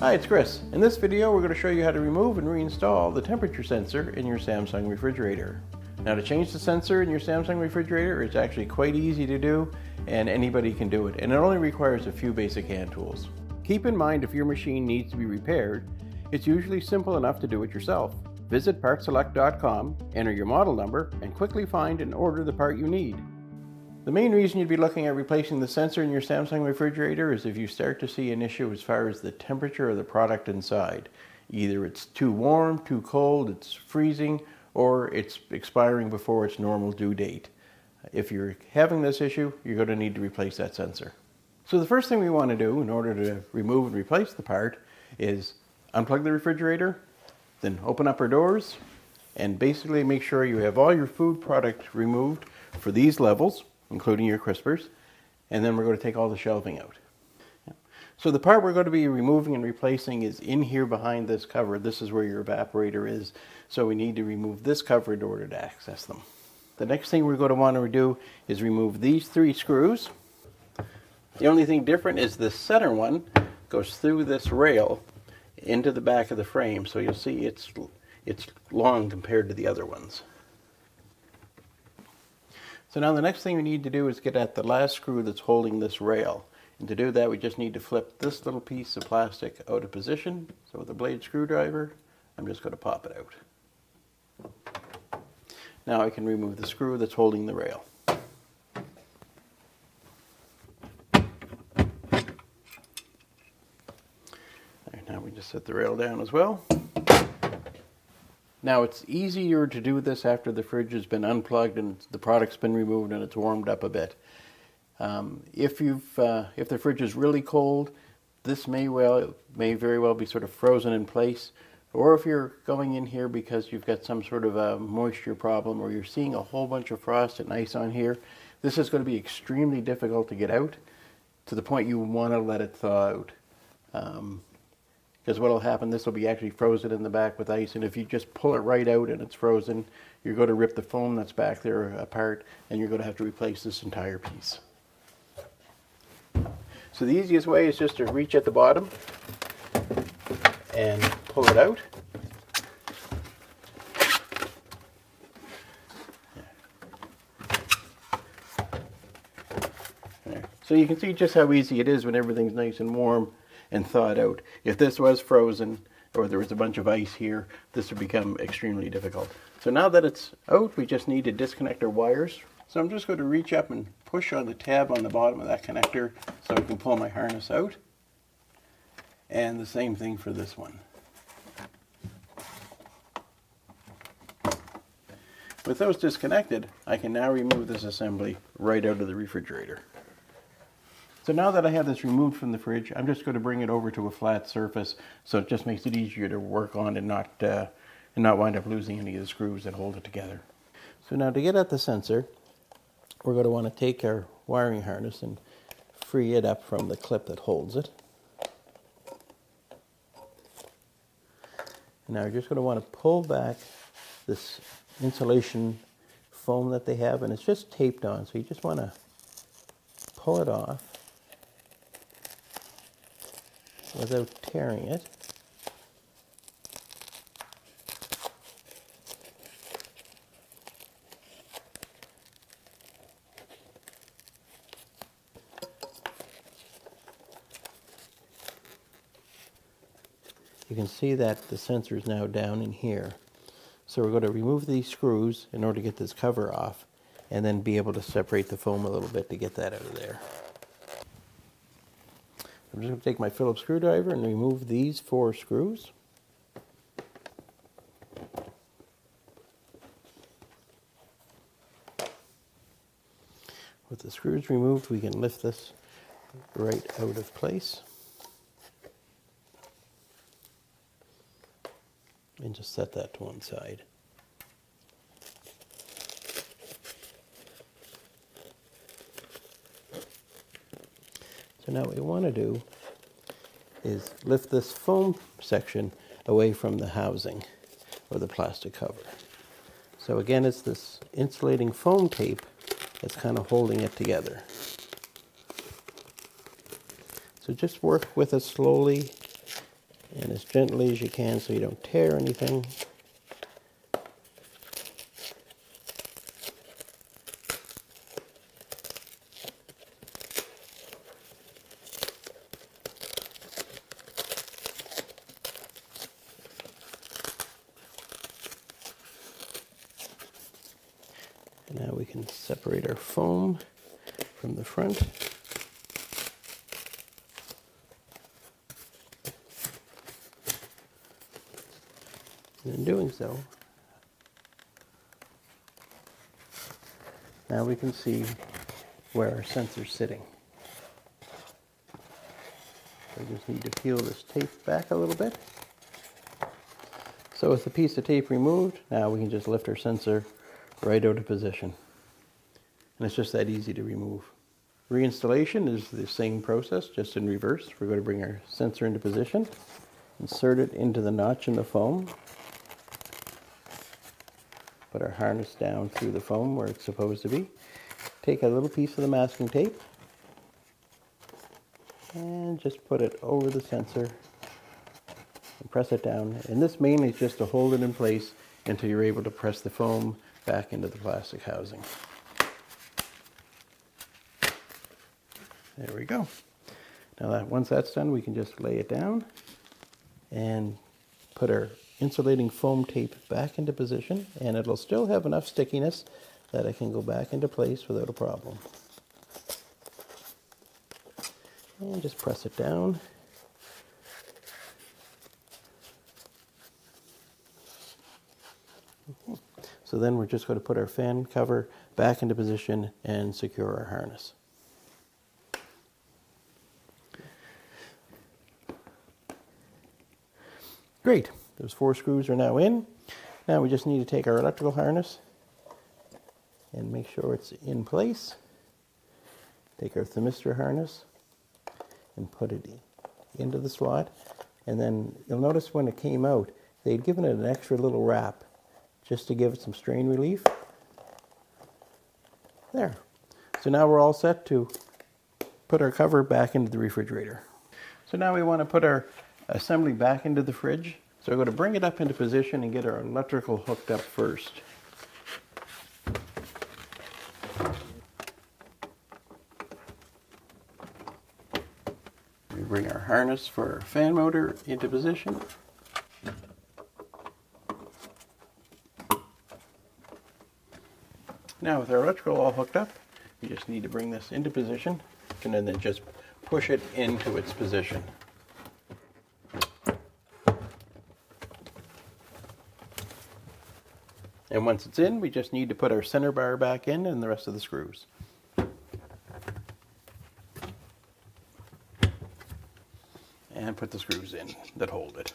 Hi, it's Chris. In this video we're going to show you how to remove and reinstall the temperature sensor in your Samsung refrigerator. Now, to change the sensor in your Samsung refrigerator, it's actually quite easy to do and anybody can do it, and it only requires a few basic hand tools. Keep in mind, if your machine needs to be repaired, it's usually simple enough to do it yourself. Visit PartSelect.com, enter your model number, and quickly find and order the part you need. The main reason you'd be looking at replacing the sensor in your Samsung refrigerator is if you start to see an issue as far as the temperature of the product inside. Either it's too warm, too cold, it's freezing, or it's expiring before its normal due date. If you're having this issue, you're going to need to replace that sensor. So the first thing we want to do in order to remove and replace the part is unplug the refrigerator, then open up our doors, and basically make sure you have all your food product removed for these levels, including your crispers, and then we're going to take all the shelving out. So the part we're going to be removing and replacing is in here behind this cover. This is where your evaporator is, so we need to remove this cover in order to access them. The next thing we're going to want to do is remove these 3 screws. The only thing different is the center one goes through this rail into the back of the frame, so you'll see it's long compared to the other ones. So now the next thing we need to do is get at the last screw that's holding this rail. And to do that, we just need to flip this little piece of plastic out of position. So with a blade screwdriver, I'm just going to pop it out. Now I can remove the screw that's holding the rail. Now we just set the rail down as well. Now it's easier to do this after the fridge has been unplugged and the product's been removed and it's warmed up a bit. If the fridge is really cold, this may very well be sort of frozen in place. Or if you're going in here because you've got some sort of a moisture problem or you're seeing a whole bunch of frost and ice on here, this is going to be extremely difficult to get out to the point you want to let it thaw out. Because what will happen, this will be actually frozen in the back with ice, and if you just pull it right out and it's frozen, you're going to rip the foam that's back there apart, and you're going to have to replace this entire piece. So the easiest way is just to reach at the bottom and pull it out. There. So you can see just how easy it is when everything's nice and warm and thawed out. If this was frozen or there was a bunch of ice here, this would become extremely difficult. So now that it's out, we just need to disconnect our wires. So I'm just going to reach up and push on the tab on the bottom of that connector so I can pull my harness out. And the same thing for this one. With those disconnected, I can now remove this assembly right out of the refrigerator. So now that I have this removed from the fridge, I'm just going to bring it over to a flat surface so it just makes it easier to work on and not wind up losing any of the screws that hold it together. So now to get at the sensor, we're going to want to take our wiring harness and free it up from the clip that holds it. And now we're just going to want to pull back this insulation foam that they have, and it's just taped on, so you just want to pull it off without tearing it. You can see that the sensor is now down in here. So we're going to remove these screws in order to get this cover off and then be able to separate the foam a little bit to get that out of there. I'm just going to take my Phillips screwdriver and remove these 4 screws. With the screws removed, we can lift this right out of place. And just set that to one side. So now what we want to do is lift this foam section away from the housing or the plastic cover. So again, it's this insulating foam tape that's kind of holding it together. So just work with it slowly and as gently as you can so you don't tear anything. And now we can separate our foam from the front. And in doing so, now we can see where our sensor's sitting. We just need to peel this tape back a little bit. So with the piece of tape removed, now we can just lift our sensor right out of position. And it's just that easy to remove. Reinstallation is the same process, just in reverse. We're going to bring our sensor into position, insert it into the notch in the foam, put our harness down through the foam where it's supposed to be, take a little piece of the masking tape, and just put it over the sensor and press it down. And this mainly is just to hold it in place until you're able to press the foam back into the plastic housing. There we go. Now once that's done, we can just lay it down and put our insulating foam tape back into position, and it'll still have enough stickiness that it can go back into place without a problem. And just press it down. So then we're just going to put our fan cover back into position and secure our harness. Great, those 4 screws are now in. Now we just need to take our electrical harness and make sure it's in place. Take our thermistor harness and put it into the slot. And then you'll notice when it came out, they'd given it an extra little wrap just to give it some strain relief. There. So now we're all set to put our cover back into the refrigerator. So now we want to put our assembly back into the fridge. So we're going to bring it up into position and get our electrical hooked up first. We bring our harness for our fan motor into position. Now with our electrical all hooked up, we just need to bring this into position and then just push it into its position. And once it's in, we just need to put our center bar back in and the rest of the screws. And put the screws in that hold it.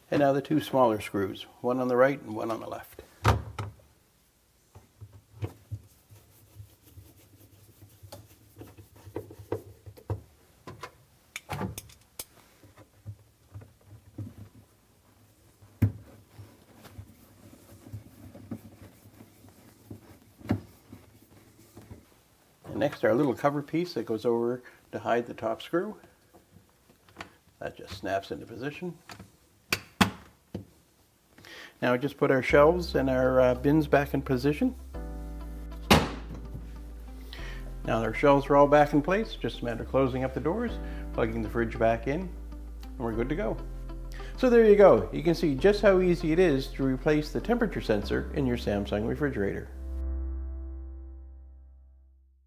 And now the 2 smaller screws, one on the right and one on the left. And next, our little cover piece that goes over to hide the top screw. That just snaps into position. Now just put our shelves and our bins back in position. Now our shelves are all back in place, just a matter of closing up the doors, plugging the fridge back in, and we're good to go. So there you go. You can see just how easy it is to replace the temperature sensor in your Samsung refrigerator.